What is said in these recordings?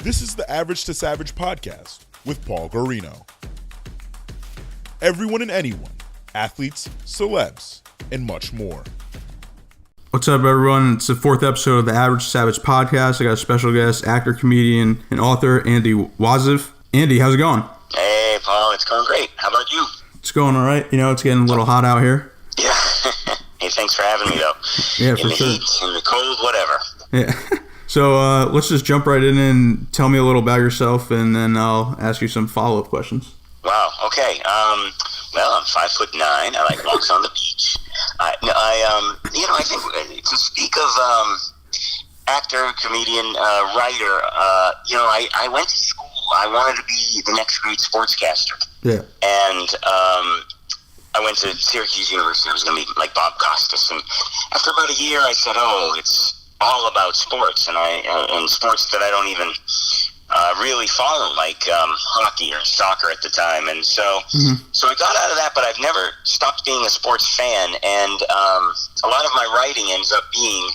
This is the Average to Savage podcast with Paul Guarino. Everyone and anyone, athletes, celebs, and much more. What's up, everyone? It's the fourth episode of the Average to Savage podcast. I got a special guest, actor, comedian, and author, Andy Wasif. Andy, how's it going? Hey, Paul, it's going great. How about you? It's going all right. You know, it's getting a little hot out here. Yeah. Hey, thanks for having me, though. Yeah, for sure. In the heat, in the cold, whatever. Yeah. So let's just jump right in and tell me a little about yourself, and then I'll ask you some follow-up questions. Wow, okay. Well, I'm 5'9". I like walks on the beach. I think to speak of actor, comedian, writer, I went to school. I wanted to be the next great sportscaster. Yeah. And I went to Syracuse University. I was going to be like Bob Costas. And after about a year, I said, it's all about sports, and sports that I don't even really follow, like hockey or soccer at the time. And so I got out of that, but I've never stopped being a sports fan. And a lot of my writing ends up being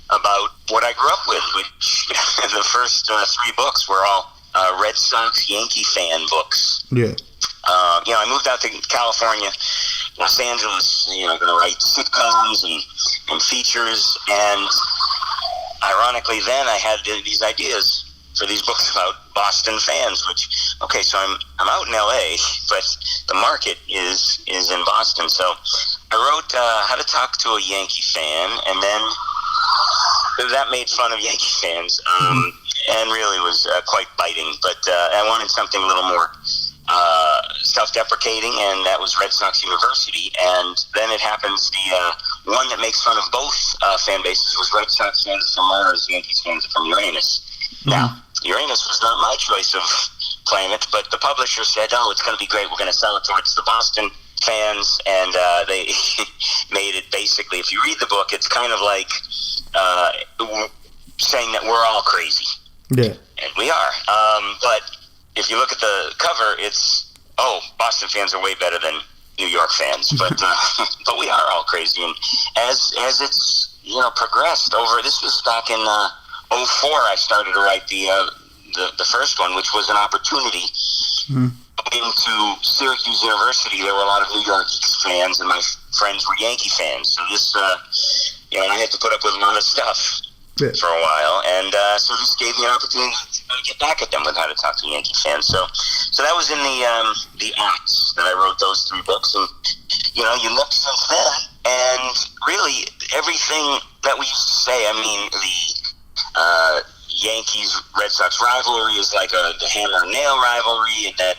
about what I grew up with, which the first three books were all Red Sox Yankee fan books. Yeah. I moved out to California, Los Angeles, going to write sitcoms and features. And ironically, then I had these ideas for these books about Boston fans, so I'm out in LA, but the market is in Boston. So I wrote How to Talk to a Yankee Fan, and then that made fun of Yankee fans, and really was quite biting. But I wanted something a little more self-deprecating, and that was Red Sox University. And then it happens the one that makes fun of both fan bases was Red Sox Fans Are from Yankees Fans Are from Uranus. Now, Uranus was not my choice of planet, but the publisher said, it's going to be great. We're going to sell it towards the Boston fans, and they made it basically, if you read the book, it's kind of like saying that we're all crazy. Yeah. And we are. But if you look at the cover, it's, Boston fans are way better than New York fans. But but we are all crazy. And as it's, progressed over, this was back in 2004, I started to write the first one, which was an opportunity. Into Syracuse University, there were a lot of New York fans, and my friends were Yankee fans. So this, I had to put up with a lot of stuff for a while, and so this gave me an opportunity to get back at them with How to Talk to Yankee fans. So that was in the acts that I wrote those three books, and you look since then, and really everything that we used to say. I mean, the Yankees Red Sox rivalry is like the hammer and nail rivalry, and that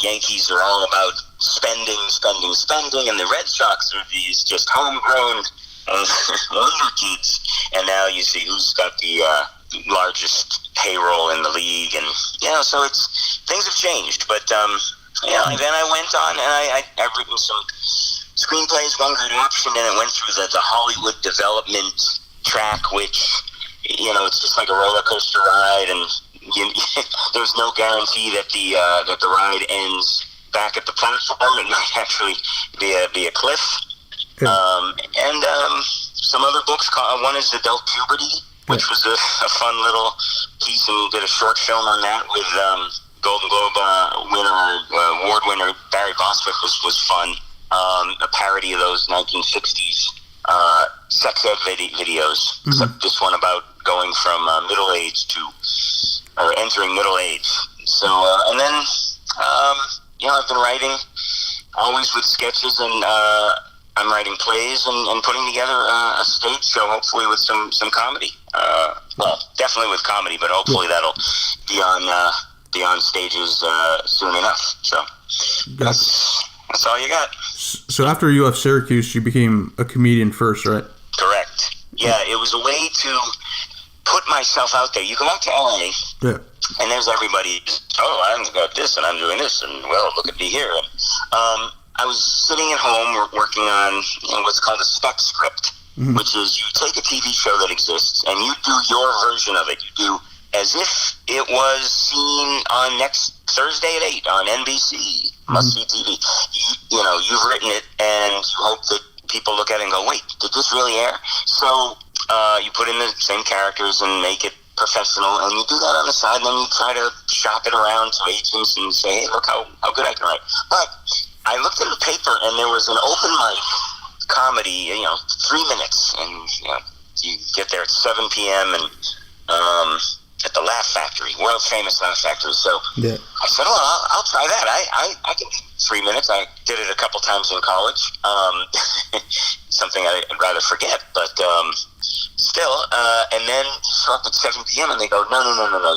Yankees are all about spending, and the Red Sox are these just homegrown wonder kids. And now you see who's got the largest payroll in the league, and so things have changed. But then I went on, and I've written some screenplays, One Good Option, and it went through the Hollywood development track, which it's just like a roller coaster ride, and there's no guarantee that the ride ends back at the platform. It might actually be a cliff. And some other books. One is Adult Puberty, which was a fun little piece, and did a short film on that with Golden Globe award winner Barry Bostwick. Was fun. A parody of those 1960s sex ed videos, except this one about going from middle age or entering middle age. So, and then, I've been writing always with sketches, and I'm writing plays and putting together a stage show, hopefully with some comedy. Well, definitely with comedy, but hopefully that'll be on stages soon enough. So that's all you got. So after you left Syracuse, you became a comedian first, right? Correct. Yeah, it was a way to put myself out there. You go out to LA, and there's everybody, I'm got this, and I'm doing this, and well, look at me here. And, I was sitting at home working on what's called a spec script, which is you take a TV show that exists and you do your version of it. You do as if it was seen on next Thursday at 8 on NBC, must-see TV. You've written it, and you hope that people look at it and go, wait, did this really air? So you put in the same characters and make it professional, and you do that on the side, and then you try to shop it around to agents and say, hey, look how good I can write. But I looked at the paper, and there was an open mic comedy, 3 minutes, and you get there at 7 p.m. and at the Laugh Factory, world famous Laugh Factory. So yeah. I said, I'll try that. I can do 3 minutes. I did it a couple times in college. Something I'd rather forget, but still. And then you show up at 7 p.m. and they go, no.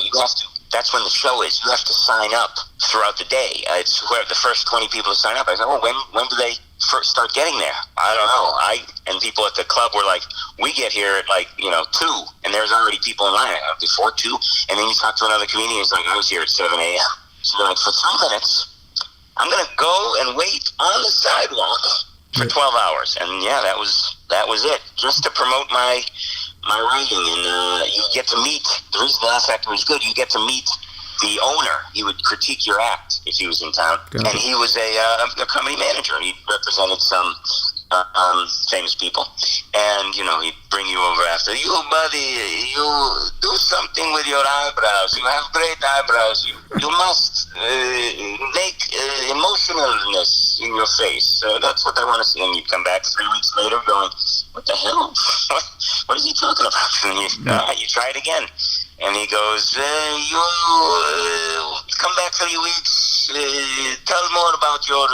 You have to. That's when the show is. You have to sign up throughout the day. It's where the first 20 people to sign up. I said, when do they first start getting there? I don't know. And people at the club were like, we get here at 2, and there's already people in line before 2. And then you talk to another comedian who's like, I was here at 7 a.m. So they're like, for 3 minutes, I'm going to go and wait on the sidewalk for 12 hours. And yeah, that was it. Just to promote my writing, and you get to meet, the reason the Laugh Factory was good, you get to meet the owner. He would critique your act if he was in town. Gotcha. And he was a comedy manager. He represented some famous people. And, he'd bring you over after, you, buddy, you do something with your eyebrows. You have great eyebrows. You must make emotionalness in your face. That's what I want to see. And you'd come back 3 weeks later going, what the hell? What is he talking about? And you try it again. And he goes, you come back 3 weeks, tell more about your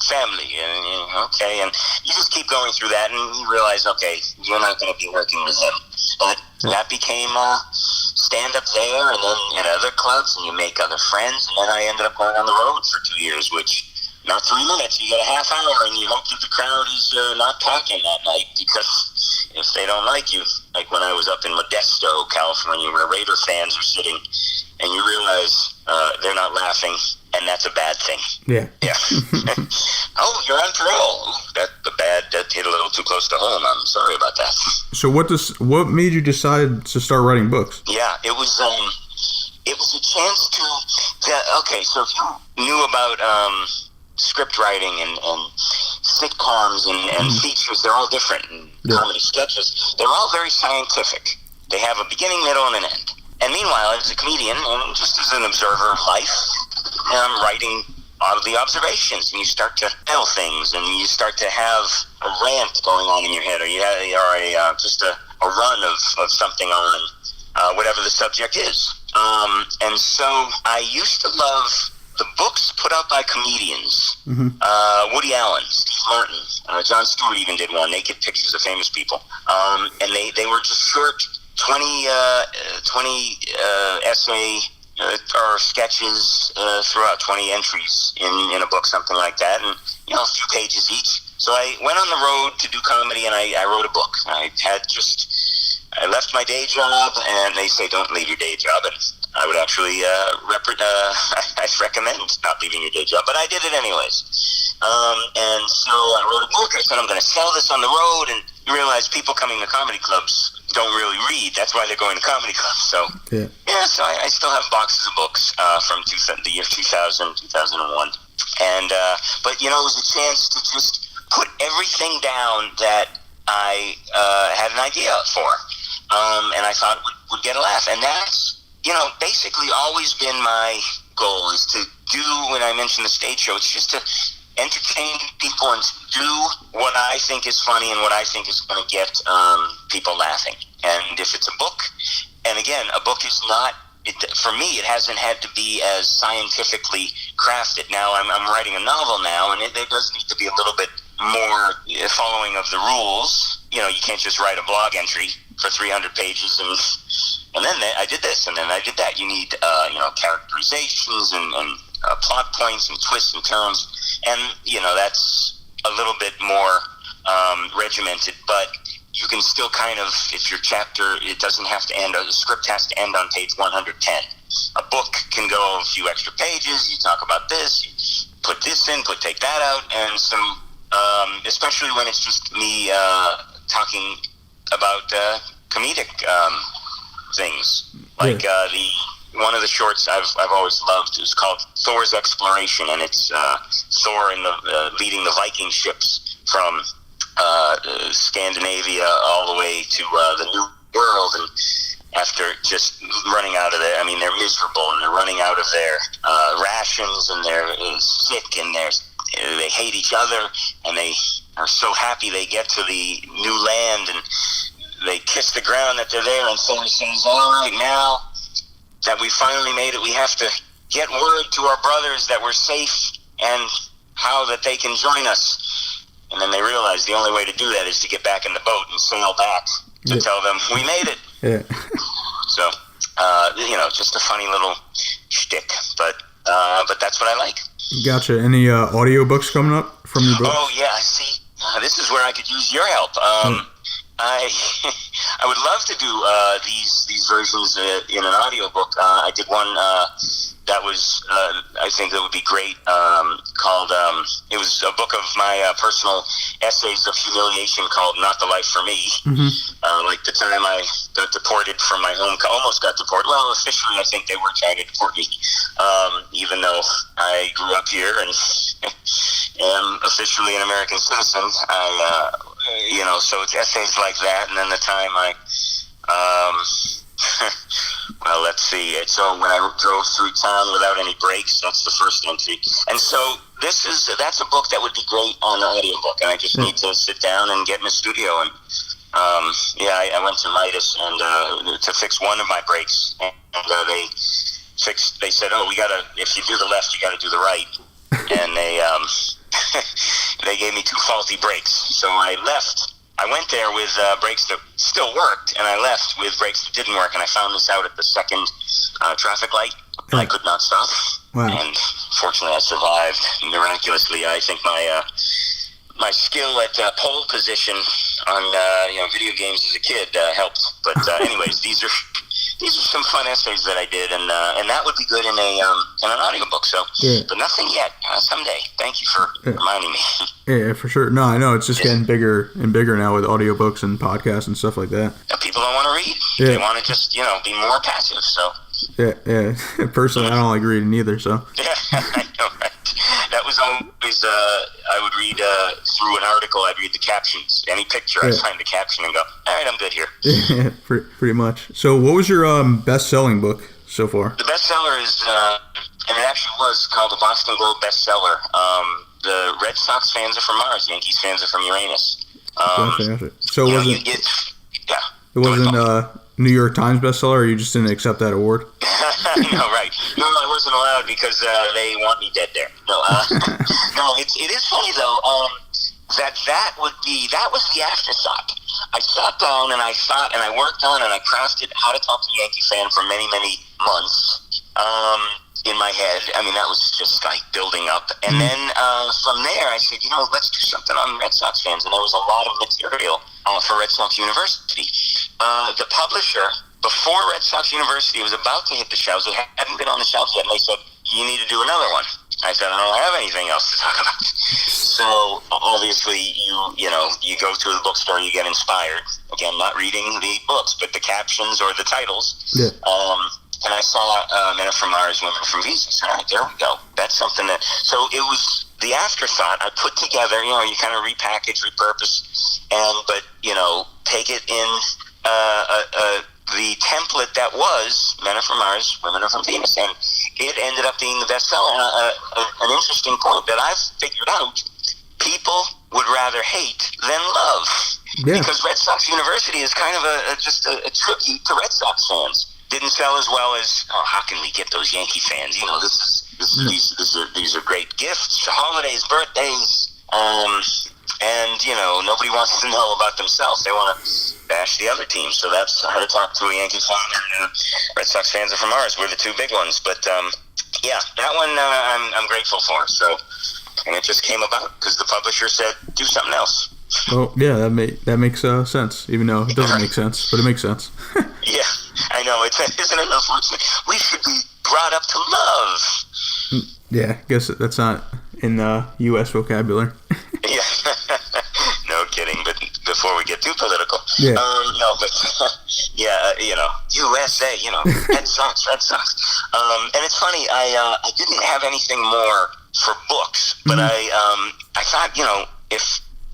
family. And, okay, and you just keep going through that, and you realize, okay, you're not going to be working with him. But that became stand-up there, and then at other clubs, and you make other friends. And then I ended up going on the road for 2 years, which, not 3 minutes, you get a half hour, and you hope that the crowd is not talking that night, because if they don't like you, like when I was up in Modesto, California, where Raider fans are sitting, and you realize they're not laughing, and that's a bad thing. Yeah. Oh, you're on parole. That hit a little too close to home. I'm sorry about that. So what made you decide to start writing books? Yeah, it was a chance to okay, so if you knew about script writing and sitcoms and features, they're all different. And comedy sketches, they're all very scientific. They have a beginning, middle, and an end. And meanwhile, as a comedian, and just as an observer of life, I'm writing out of the observations, and you start to tell things, and you start to have a rant going on in your head, or just a run of something on whatever the subject is. And so I used to love the books put out by comedians. Woody Allen, Steve Martin, Jon Stewart even did one, Naked Pictures of Famous People. And they were just short 20 essay or sketches throughout, 20 entries in a book, something like that, and a few pages each. So I went on the road to do comedy, and I wrote a book. I left my day job, and they say don't leave your day job, and I would actually I'd recommend not leaving your day job, but I did it anyways. And so I wrote a book. I said I'm going to sell this on the road, and you realize people coming to comedy clubs don't really read. That's why they're going to comedy clubs. So so I still have boxes of books from the year 2000, 2001, and but it was a chance to just put everything down that I had an idea for, and I thought would get a laugh, and that's basically always been my goal, is to do, when I mention the stage show, it's just to entertain people and do what I think is funny and what I think is going to get people laughing. And if it's a book, and again, a book is not, for me, it hasn't had to be as scientifically crafted. Now I'm writing a novel now, and there does need to be a little bit more following of the rules. You can't just write a blog entry for 300 pages and then I did this and then I did that. You need characterizations and plot points and twists and turns, and that's a little bit more regimented, but you can still kind of, if your chapter, it doesn't have to end, the script has to end on page 110. A book can go a few extra pages. You talk about this, you put this in, take that out, and some especially when it's just me talking about comedic things, like one of the shorts I've always loved is called Thor's Exploration, and it's Thor leading the Viking ships from Scandinavia all the way to the New World, after just running out of their, I mean, they're miserable and they're running out of their rations, and they're sick, and they hate each other, and they are so happy they get to the new land, and they kiss the ground that they're there, and someone says, all right, now that we finally made it, we have to get word to our brothers that we're safe and how that they can join us. And then they realize the only way to do that is to get back in the boat and sail back to tell them we made it. Yeah. So, just a funny little shtick, but that's what I like. Gotcha. Any audiobooks coming up from your book? Oh, yeah, see, this is where I could use your help. I would love to do these versions in an audiobook. I did one that was, I think that would be great, called, it was a book of my personal essays of humiliation called Not the Life for Me. Like the time I got deported from my home, almost got deported. Well, officially I think they were trying to deport me, even though I grew up here and am officially an American citizen. So it's essays like that, and then the time well, let's see. So when I drove through town without any brakes, that's the first entry. And so that's a book that would be great on the audiobook, and I just need to sit down and get in the studio. And I went to Midas and to fix one of my brakes, and they said, oh, if you do the left, you gotta do the right. And they they gave me 2 faulty brakes. So I went there with brakes that still worked, and I left with brakes that didn't work, and I found this out at the second traffic light, and I could not stop. Wow. And fortunately I survived miraculously. I think my skill at pole position on video games as a kid helped. But anyways, these are some fun essays that I did, and that would be good in an audiobook. So, but nothing yet. Someday. Thank you for reminding me. Yeah, for sure. No, I know it's just getting bigger and bigger now with audiobooks and podcasts and stuff like that. People don't want to read. Yeah. They want to just be more passive. So. Yeah. Personally, I don't like reading either. So. Yeah, I know, right? That was always I would read through an article. I'd read the captions. Any picture, I'd find the caption and go, all right, I'm good here. Yeah, pretty much. So, what was your best-selling book so far? The bestseller is, and it actually was called the Boston Globe bestseller. The Red Sox Fans Are from Mars. Yankees Fans Are from Uranus. Gotcha. So it wasn't New York Times bestseller, or you just didn't accept that award? No, right. No, I wasn't allowed because they want me dead there. No, no. It is funny though. That was the afterthought. I sat down and I thought and I worked on and I crafted How to Talk to a Yankee Fan for many months. In my head, I mean, that was just like building up. And then from there, I said, let's do something on Red Sox fans. And there was a lot of material for Red Sox University. The publisher, before Red Sox University was about to hit the shelves, it hadn't been on the shelves yet, and they said, you need to do another one. I said, I don't have anything else to talk about. So obviously, you go to the bookstore, you get inspired. Again, not reading the books, but the captions or the titles. Yeah. And I saw Men Are From Mars, Women Are From Venus. I said, all right, there we go. That's something that... So it was the afterthought I put together. You kind of repackage, repurpose, but take it in the template that was Men Are From Mars, Women Are From Venus. And it ended up being the bestseller. An interesting point that I've figured out, people would rather hate than love. Yeah. Because Red Sox University is kind of just a tribute to Red Sox fans. Didn't sell as well as, how can we get those Yankee fans? These are great gifts, holidays, birthdays, and nobody wants to know about themselves. They want to bash the other team. So that's How to Talk to a Yankee Fan and Red Sox Fans Are From Mars. We're the 2 big ones, but that one I'm grateful for. So, and it just came about because the publisher said do something else. Well, yeah, that makes sense, even though it doesn't make sense, but it makes sense. Yeah, I know. Isn't it unfortunate? We should be brought up to love. Yeah, I guess that's not in U.S. vocabulary. Yeah, no kidding. But before we get too political, USA, Red Sox. And it's funny. I didn't have anything more for books, but I thought,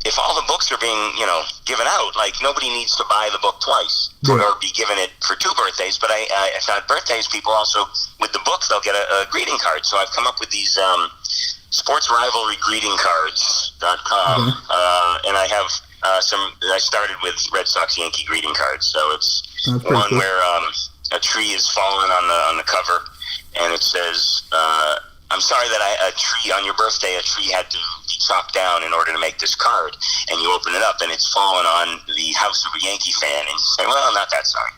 if all the books are being, given out, like, nobody needs to buy the book twice or be given it for 2 birthdays. But I thought birthdays, people also, with the book, they'll get a greeting card. So I've come up with these sportsrivalrygreetingcards.com, and I have I started with Red Sox Yankee greeting cards. So it's one cool. Where a tree is fallen on the cover, and it says, I'm sorry that on your birthday, a tree had to be chopped down in order to make this card. And you open it up, and it's fallen on the house of a Yankee fan. And you say, well, I'm not that sorry.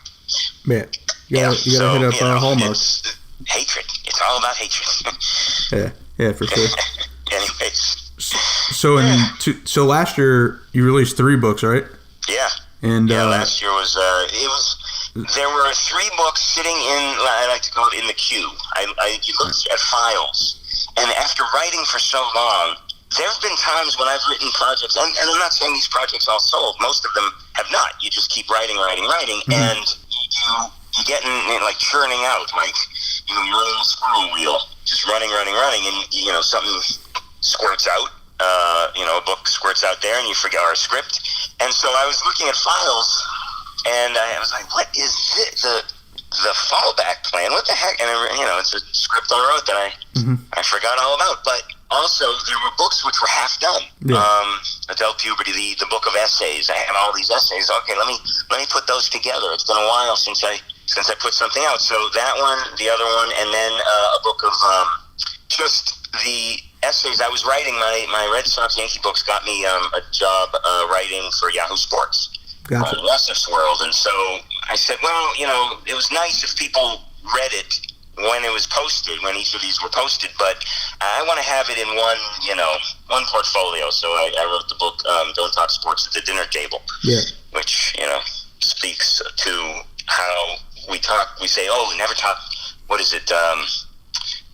Man, you gotta hit up Hallmark. It's hatred. It's all about hatred. yeah, for sure. Anyways. So last year, you released 3 books, right? Yeah. And last year was, there were 3 books sitting in, I like to call it, in the queue. You looked at files, and after writing for so long, there have been times when I've written projects, and I'm not saying these projects all sold. Most of them have not. You just keep writing, and you get in, like, churning out, like, you're in a squirrel wheel, just running, and, something squirts out. A book squirts out there, and you forget our script. And so I was looking at files, and I was like, what is this? The fallback plan? What the heck? And, it's a script I wrote that I forgot all about. But also, there were books which were half done. Yeah. Adult Puberty, the book of essays. I have all these essays. Okay, let me put those together. It's been a while since I put something out. So that one, the other one, and then a book of just the essays. I was writing my Red Sox Yankee books got me a job writing for Yahoo Sports. Gotcha. Wasif's World. And so I said, well, it was nice if people read it when it was posted, when each of these were posted, but I want to have it in one portfolio. So I wrote the book, Don't Talk Sports at the Dinner Table, which, speaks to how we talk. We say, we never talk,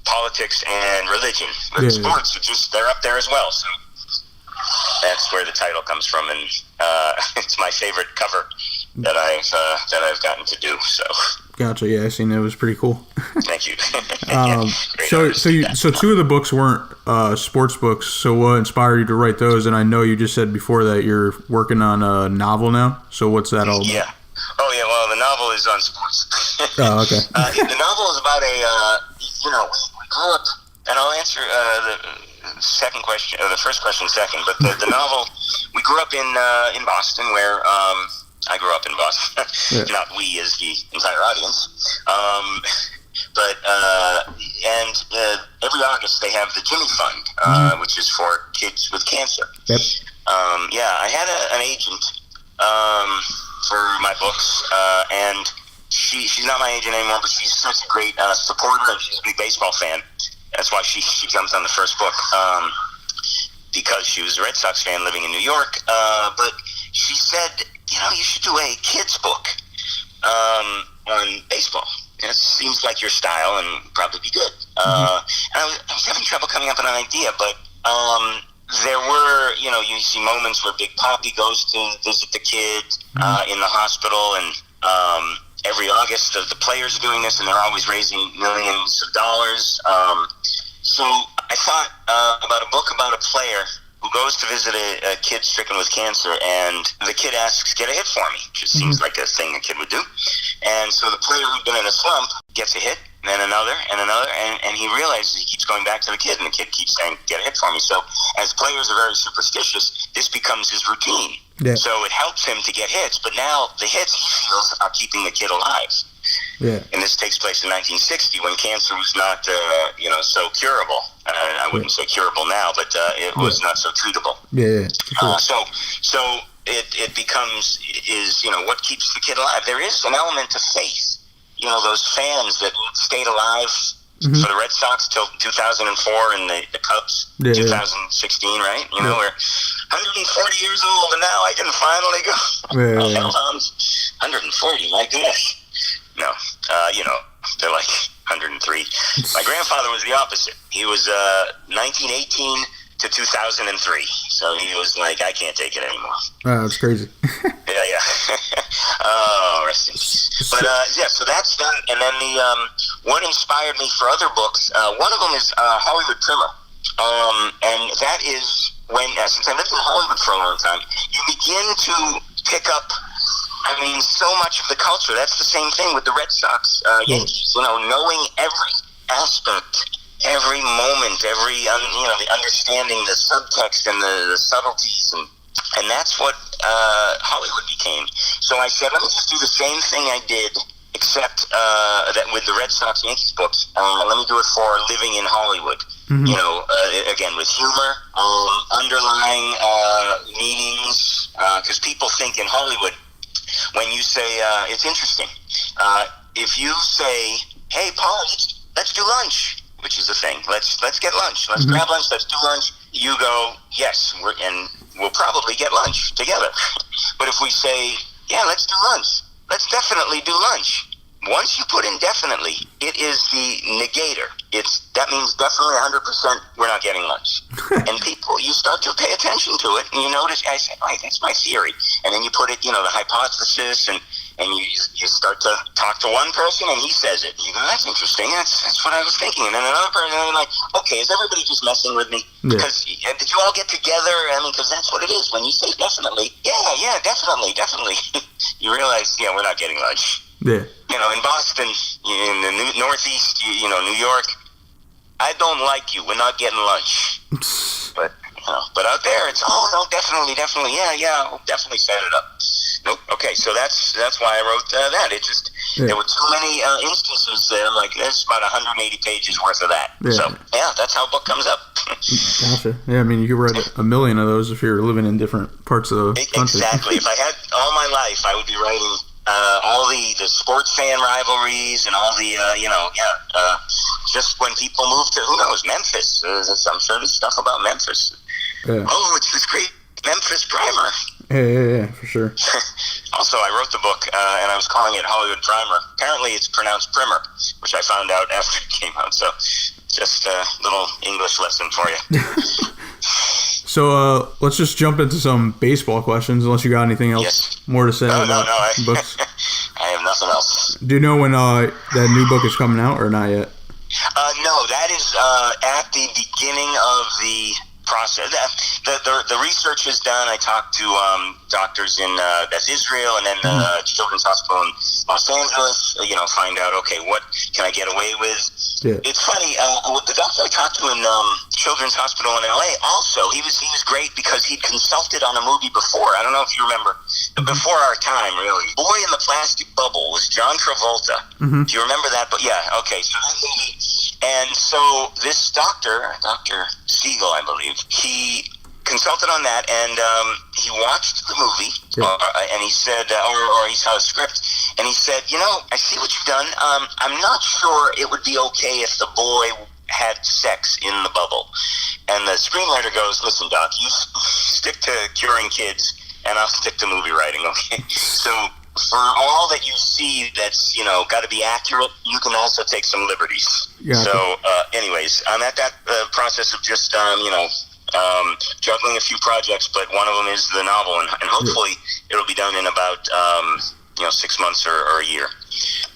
politics and religion. But sports are they're up there as well. So that's where the title comes from, and it's my favorite cover that I've gotten to do. So gotcha. Yeah, I seen it. It was pretty cool. Thank you. So 2 of the books weren't sports books. So what inspired you to write those? And I know you just said before that you're working on a novel now. So what's that all about? Yeah. Oh yeah. Well, the novel is on sports. Oh, okay. The novel is about we grew up, and I'll answer the second question, or the first question second. But the novel, we grew up in Boston, where I grew up in Boston. Not we as the entire audience. And every August they have the Jimmy Fund, which is for kids with cancer. Yep. I had an agent for my books, and she's not my agent anymore, but she's such a great supporter, and she's a big baseball fan. That's why she jumped on the first book, because she was a Red Sox fan living in New York. But she said, you should do a kids book on baseball. It seems like your style and probably be good. And I was having trouble coming up with an idea, but there were, you see moments where Big Papi goes to visit the kid in the hospital, and every August the players are doing this, and they're always raising millions of dollars. So I thought about a book about a player who goes to visit a kid stricken with cancer, and the kid asks, get a hit for me, which just seems like a thing a kid would do. And so the player who'd been in a slump gets a hit, then another, and he realizes he keeps going back to the kid, and the kid keeps saying, get a hit for me. So as players are very superstitious, this becomes his routine. Yeah. So it helps him to get hits, but now the hits he feels are keeping the kid alive. Yeah. And this takes place in 1960 when cancer was not, so curable. I wouldn't say curable now, but it was not so treatable. Yeah. Sure. So it becomes what keeps the kid alive. There is an element of faith. Those fans that stayed alive for the Red Sox till 2004 and the Cubs 2016, right? We're 140 years old and now I can finally go. Yeah. 140, my goodness. No, they're like 103. My grandfather was the opposite. He was 1918 to 2003. So he was like, I can't take it anymore. Oh, that's crazy. Yeah. Oh, rest in peace. But so that's that. And then what inspired me for other books, one of them is Hollywood Trimmer. And that is when, since I lived in Hollywood for a long time, you begin to pick up, so much of the culture. That's the same thing with the Red Sox, Yankees, knowing every aspect, every moment, the understanding, the subtext and the subtleties, and that's what Hollywood became. So I said, let me just do the same thing I did, except that with the Red Sox Yankees books, let me do it for living in Hollywood. Mm-hmm. Again, with humor, underlying meanings, because people think in Hollywood, when you say, it's interesting, if you say, hey, Paul, let's do lunch, which is a thing, let's get lunch, let's grab lunch, let's do lunch, you go, yes, we'll probably get lunch together. But if we say, yeah, let's do lunch, let's definitely do lunch, once you put in definitely, it is the negator. That means definitely 100% we're not getting lunch. And people, you start to pay attention to it, and you notice, I say, right, that's my theory. And then you put it, the hypothesis, and you start to talk to one person, and he says it. You go, that's interesting. That's what I was thinking. And then another person, and they're like, okay, is everybody just messing with me? Yeah. Because did you all get together? Because that's what it is. When you say definitely, yeah, definitely. You realize, we're not getting lunch. Yeah. In Boston, in the Northeast, New York, I don't like you. We're not getting lunch. But out there, it's, no, definitely, yeah, I'll definitely set it up. Nope. Okay, so that's why I wrote that. It just, there were too many instances there. I'm like, there's about 180 pages worth of that. Yeah. So, that's how a book comes up. Gotcha. Yeah, you could write a million of those if you're living in different parts of the country. Exactly. If I had all my life, I would be writing all the sports fan rivalries and all the, just when people move to, who knows, Memphis. I'm sure there's stuff about Memphis. Yeah. Oh, it's this great Memphis primer. Yeah, for sure. Also, I wrote the book, and I was calling it Hollywood Primer. Apparently, it's pronounced primer, which I found out after it came out. So, just a little English lesson for you. So, let's just jump into some baseball questions, unless you got anything else more to say about books. I have nothing else. Do you know when that new book is coming out, or not yet? No, that is at the beginning of the process. The research is done. I talked to doctors in that's Israel, and then the Children's Hospital in Los Angeles. Find out, okay, what can I get away with? Yeah. It's funny. The doctor I talked to in Children's Hospital in LA, also he was great because he'd consulted on a movie before. I don't know if you remember, Before Our Time, really. Boy in the Plastic Bubble was John Travolta. Mm-hmm. Do you remember that? But yeah, okay. So that movie, and so this Dr. Siegel, I believe, he consulted on that, and he watched the movie, and he said, or he saw the script, and he said, I see what you've done. I'm not sure it would be okay if the boy had sex in the bubble. And the screenwriter goes, listen, Doc, you stick to curing kids, and I'll stick to movie writing, okay? So for all that you see that's, got to be accurate, you can also take some liberties. Yeah. So anyways, I'm at that process of just, juggling a few projects, but one of them is the novel, and hopefully it'll be done in about 6 months or a year,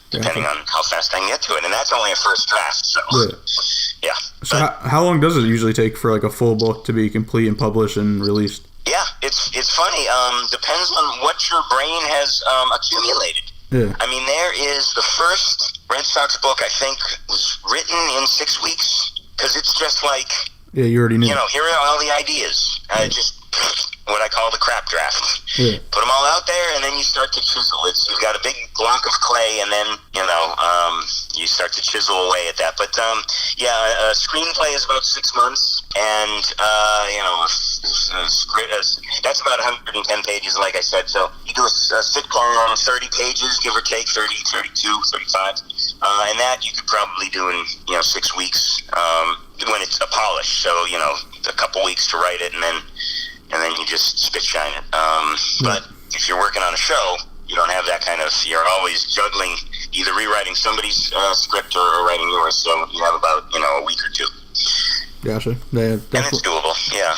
depending on how fast I can get to it. And that's only a first draft, so yeah. So how long does it usually take for like a full book to be complete and published and released? Yeah, it's funny. Depends on what your brain has accumulated. Yeah. There is the first Red Sox book, I think, was written in 6 weeks, because it's just like, yeah, you already knew. Here are all the ideas. Just what I call the crap draft. Yeah. Put them all out there, and then you start to chisel. You've got a big block of clay, and then, you start to chisel away at that. But, a screenplay is about 6 months, and, that's about 110 pages, like I said. So you do a sitcom on 30 pages, give or take, 30, 32, 35. And that you could probably do in, 6 weeks, when it's a polish. So, a couple weeks to write it, and then you just spit shine it. But if you're working on a show, you don't have that kind of, you're always juggling, either rewriting somebody's script or writing yours. So you have about, a week or two. Gotcha. Yeah, and it's doable. Yeah.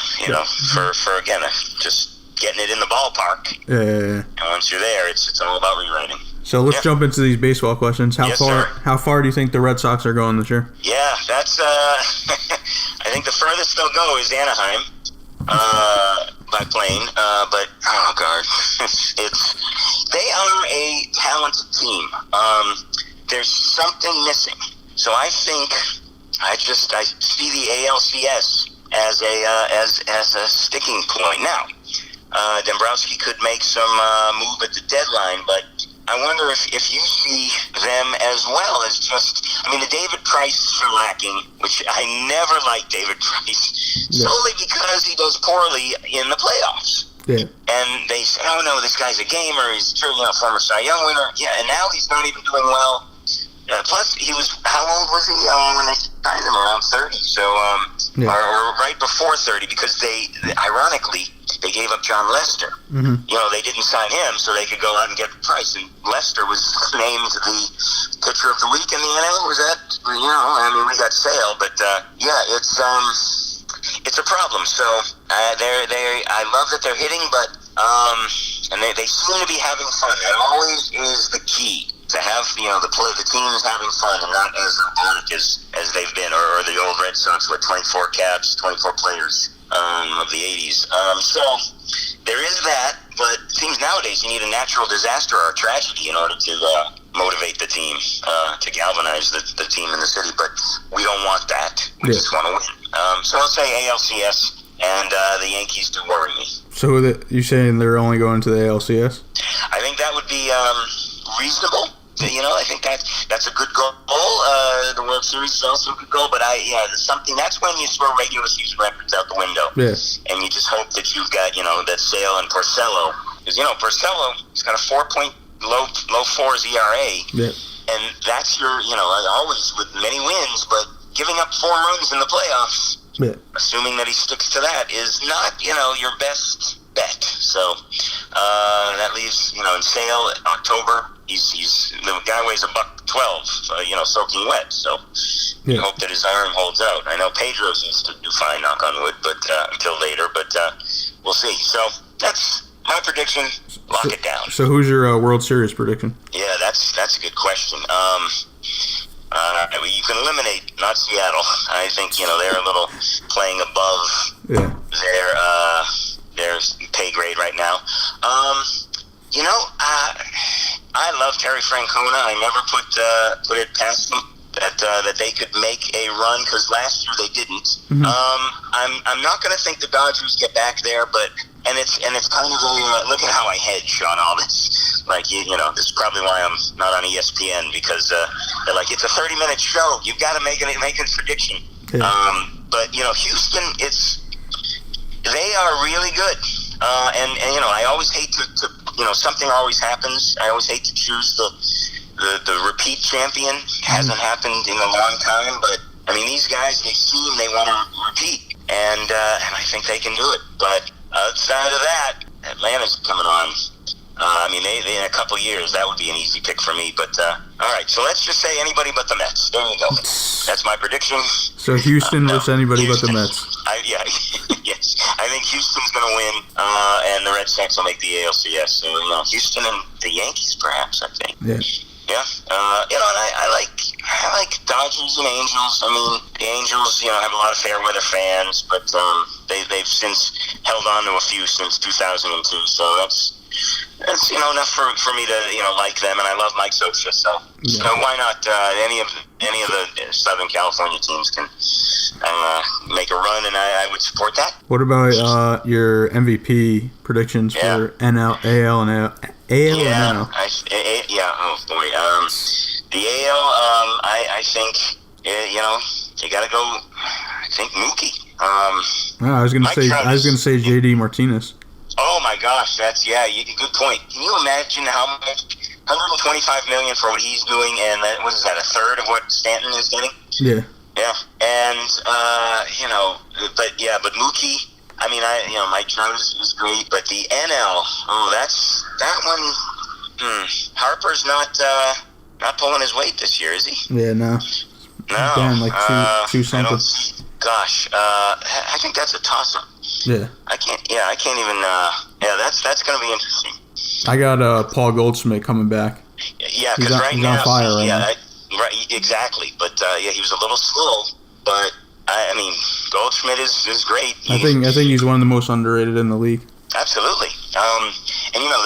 For again, just getting it in the ballpark. Yeah. And once you're there, it's all about rewriting. So let's jump into these baseball questions. How far do you think the Red Sox are going this year? Yeah, that's I think the furthest they'll go is Anaheim by plane. But oh god, they are a talented team. There's something missing. So I think I see the ALCS as a sticking point. Now, Dombrowski could make some move at the deadline, but I wonder if you see them as well as just, I mean, the David Price are lacking, which I never liked David Price, solely because he does poorly in the playoffs. Yeah. And they say, oh no, this guy's a gamer, he's a former Cy Young winner. Yeah, and now he's not even doing well. Plus, he was, how old was he when they signed him? Around 30. So, or right before 30, because ironically, they gave up John Lester. Mm-hmm. You know, they didn't sign him so they could go out and get the price. And Lester was named the pitcher of the week in the NL. Was that, I mean, we got Sale, but it's a problem. So, I love that they're hitting, but, and they seem to be having fun. That always is the key. To have, the team is having fun and not as robotic as they've been, or the old Red Sox with 24 caps, 24 players of the 80s. So there is that, but it seems nowadays you need a natural disaster or a tragedy in order to motivate the team, to galvanize the team in the city. But we don't want that. We just want to win. So I'll say ALCS, and the Yankees do worry me. So you saying they're only going to the ALCS? I think that would be reasonable. I think that's a good goal. The World Series is also a good goal, but that's when you throw regular season records out the window. Yes. And you just hope that you've got, that Sale and Porcello. Because, Porcello, he's got a 4-point low fours ERA. Yeah. And that's your, always with many wins, but giving up 4 runs in the playoffs, assuming that he sticks to that, is not, your best bet. So that leaves, in Sale in October, he's the guy weighs $112, soaking wet. So you hope that his arm holds out. I know Pedro's used to do fine, knock on wood, but until later. But we'll see. So that's my prediction. Lock it down. So who's your World Series prediction? Yeah, that's a good question. You can eliminate not Seattle. I think they're a little playing above their pay grade right now. I love Terry Francona. I never put it past them that they could make a run, because last year they didn't. Mm-hmm. I'm not going to think the Dodgers get back there, but it's kind of look at how I hedge on all this. Like this is probably why I'm not on ESPN, because they're like, it's a 30-minute show. You've got to make a prediction. Yeah. But Houston, they are really good. And I always hate to something always happens. I always hate to choose the repeat champion. Hasn't happened in a long time, but I mean, these guys, they seem they want to repeat, and I think they can do it. But outside of that, Atlanta's coming on. They in a couple years, that would be an easy pick for me. But all right, so let's just say anybody but the Mets. There you go. That's my prediction. So Houston versus anybody but the Mets. Yes. I think Houston's going to win, and the Red Sox will make the ALCS. So Houston and the Yankees, perhaps. I think. Yeah. Yeah. And I like Dodgers and Angels. I mean, the Angels, have a lot of fair weather fans, but they've since held on to a few since 2002. So that's enough for me to like them, and I love Mike Scioscia, so why not any of the Southern California teams can make a run, and I would support that. What about your MVP predictions for NL, AL, and AL and NL? Oh boy, the AL, I think you got to go. I think Mookie. I was gonna say JD Martinez. Oh my gosh, that's good point. Can you imagine how much? $125 million for what he's doing, and what is that? A third of what Stanton is getting? Yeah. Yeah, and but Mookie. I mean, Mike Trout is great, but the NL. Oh, that one. Harper's not pulling his weight this year, is he? Yeah, no. No. Down like two something. Gosh, I think that's a toss-up. Yeah. I can't even. That's going to be interesting. I got Paul Goldschmidt coming back. Yeah, because right now, he's on fire right now. Right, exactly. But he was a little slow. But I mean, Goldschmidt is great. I think he's one of the most underrated in the league. Absolutely. And you know,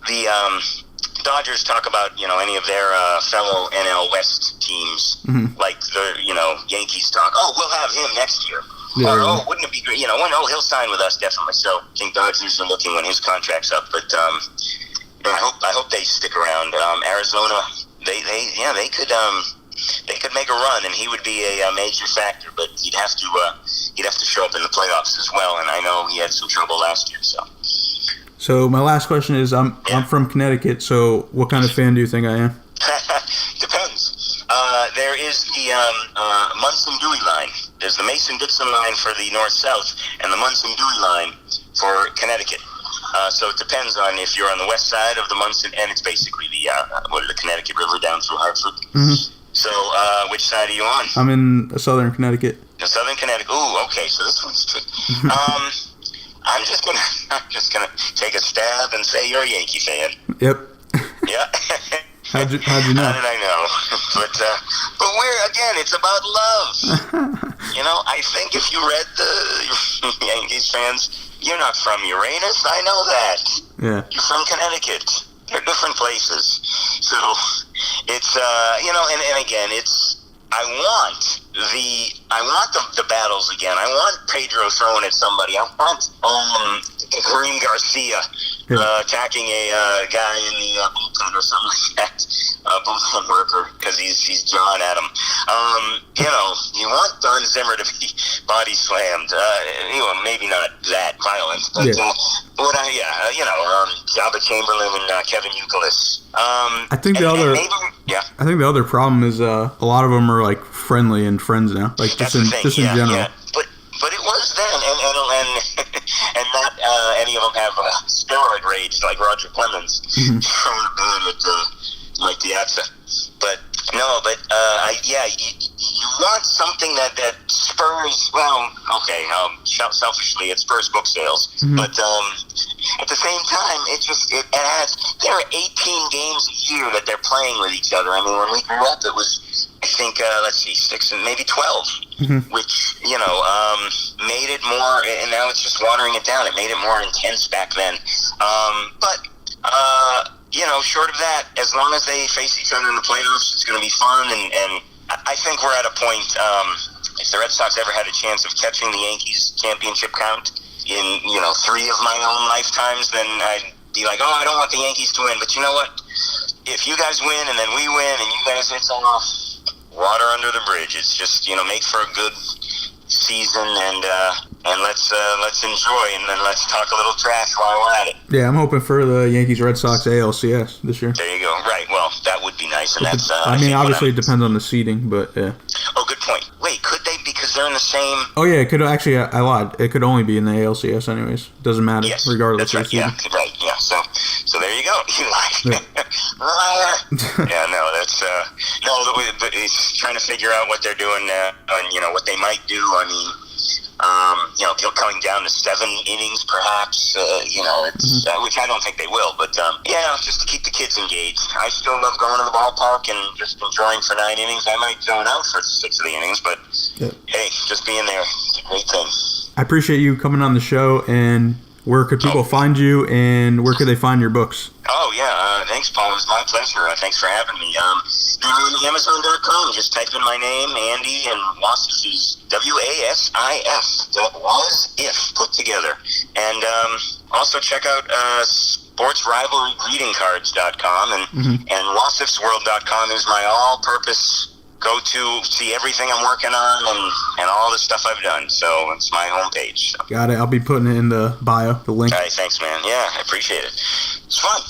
the Dodgers talk about, you know, any of their fellow NL West teams, like the, you know, Yankees talk. Oh, we'll have him next year. Yeah, or, yeah. oh, wouldn't it be great? You know, he'll sign with us definitely. So I think Dodgers are looking when his contract's up. But I hope they stick around. Arizona, they could make a run, and he would be a major factor. But he'd have to show up in the playoffs as well. And I know he had some trouble last year. So my last question is, I'm from Connecticut. So what kind of fan do you think I am? Depends. There is the Munson-Dewey line. There's the Mason-Dixon line for the north-south, and the Munson-Dewey line for Connecticut. So it depends on if you're on the west side of the Munson, and it's basically the Connecticut River down through Hartford. So which side are you on? I'm in southern Connecticut. Southern Connecticut. Ooh, okay. So this one's tricky. I'm just gonna take a stab and say you're a Yankee fan. Yep. Yeah. How'd you know? How did I know? But it's about love. You know, I think if you read the Yankees fans, you're not from Uranus. I know that. Yeah. You're from Connecticut. They're different places. So it's you know, and again, it's I want the battles again. I want Pedro throwing at somebody. I want Kareem Garcia attacking a guy in the bullpen or something like that. Bullpen worker, because he's jawing at him. You know, you want Don Zimmer to be body slammed. You know, maybe not that violent, but Jabba Chamberlain and Kevin Youkilis. I think the other problem is a lot of them are like friendly and friends now, like just in general. Yeah. But it was then, and not any of them have steroid rage like Roger Clemens throwing a ball at like the Atza. But no, you want something that spurs. Well, okay, selfishly it spurs book sales, but at the same time, it adds. There are 18 games a year that they're playing with each other. I mean, when we grew up, it was, I think, 6 and maybe 12, which, you know, made it more, and now it's just watering it down. It made it more intense back then. You know, short of that, as long as they face each other in the playoffs, it's going to be fun, and I think we're at a point, if the Red Sox ever had a chance of catching the Yankees championship count in, you know, 3 of my own lifetimes, then I'd be like, I don't want the Yankees to win. But you know what? If you guys win and then we win and you guys, it's all water under the bridge. It's just, you know, make for a good season, and let's enjoy, and then let's talk a little trash while we're at it. Yeah, I'm hoping for the Yankees Red Sox ALCS this year. There you go. Right. Well, that would be nice, and that's. I mean, obviously it depends on the seeding, but yeah. Oh, good point. Wait, could they? Because they're in the same. Oh yeah, it could actually. I lied. It could only be in the ALCS, anyways. Doesn't matter, regardless that's right. of the seeding. Yeah, right. Yeah. So there you go. You lied. Yeah. No, that's but it's trying to figure out what they're doing and you know what they might do. I mean. You know, coming down to 7 innings, perhaps. You know, it's which I don't think they will, but just to keep the kids engaged. I still love going to the ballpark and just enjoying for 9 innings. I might zone out for 6 of the innings, but hey, just being there, it's a great thing. I appreciate you coming on the show. And where could people find you, and where could they find your books? Oh, yeah. Thanks, Paul. It was my pleasure. Thanks for having me. Amazon.com. Just type in my name, Andy, and Wasif is WASIF. That was if put together. And also check out sportsrivalrygreetingcards.com and wasifsworld.com is my all-purpose go-to, see everything I'm working on and all the stuff I've done. So it's my homepage. So. Got it. I'll be putting it in the bio, the link. All right, thanks, man. Yeah, I appreciate it. It's fun.